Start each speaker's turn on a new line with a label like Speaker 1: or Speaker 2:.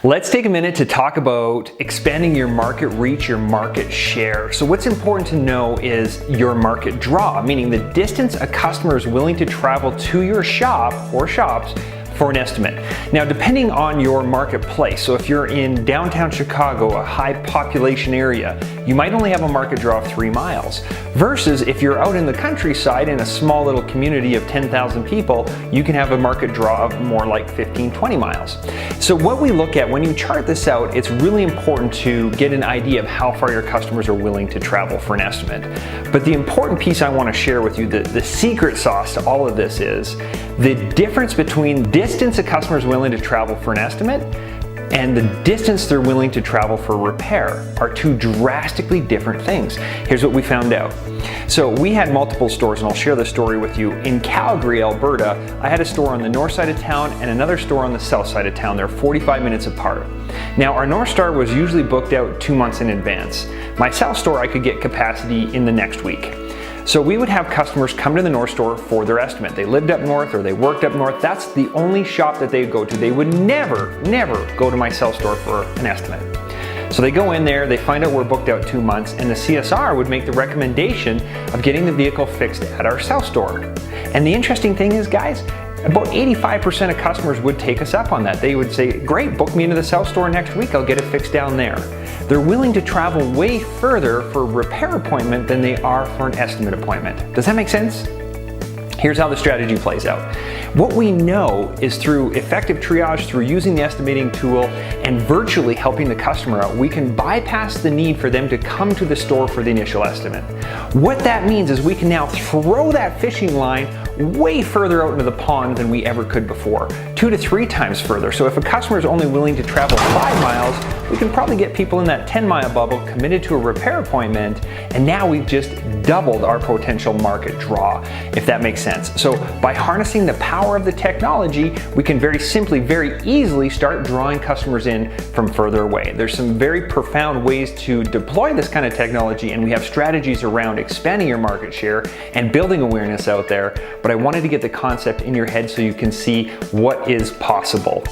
Speaker 1: Let's take a minute to talk about expanding your market reach, your market share. So what's important to know is your market draw, meaning the distance a customer is willing to travel to your shop or shops for an estimate. Now, depending on your marketplace, so if you're in downtown Chicago, a high population area, you might only have a market draw of 3 miles. Versus if you're out in the countryside in a small little community of 10,000 people, you can have a market draw of more like 15, 20 miles. So what we look at when you chart this out, it's really important to get an idea of how far your customers are willing to travel for an estimate. But the important piece I want to share with you, the secret sauce to all of this is the difference between distance a customer is willing to travel for an estimate and the distance they're willing to travel for repair are two drastically different things. Here's what we found out. So we had multiple stores, and I'll share the story with you. In Calgary, Alberta, I had a store on the north side of town and another store on the south side of town. They're 45 minutes apart. Now, our north store was usually booked out 2 months in advance. My south store, I could get capacity in the next week. So we would have customers come to the north store for their estimate. They lived up north or they worked up north. That's the only shop that they'd go to. They would never go to my south store for an estimate. So they go in there, they find out we're booked out 2 months, and the CSR would make the recommendation of getting the vehicle fixed at our south store. And the interesting thing is, guys, about 85% of customers would take us up on that. They would say, great, book me into the south store next week, I'll get it fixed down there. They're willing to travel way further for a repair appointment than they are for an estimate appointment. Does that make sense? Here's how the strategy plays out. What we know is through effective triage, through using the estimating tool and virtually helping the customer out, we can bypass the need for them to come to the store for the initial estimate. What that means is we can now throw that fishing line way further out into the pond than we ever could before, 2 to 3 times further. So if a customer is only willing to travel 5 miles, we can probably get people in that 10-mile bubble committed to a repair appointment, and now we've just doubled our potential market draw, if that makes sense. So by harnessing the power of the technology, we can very simply, very easily start drawing customers in from further away. There's some very profound ways to deploy this kind of technology, and we have strategies around expanding your market share and building awareness out there, but I wanted to get the concept in your head so you can see what is possible.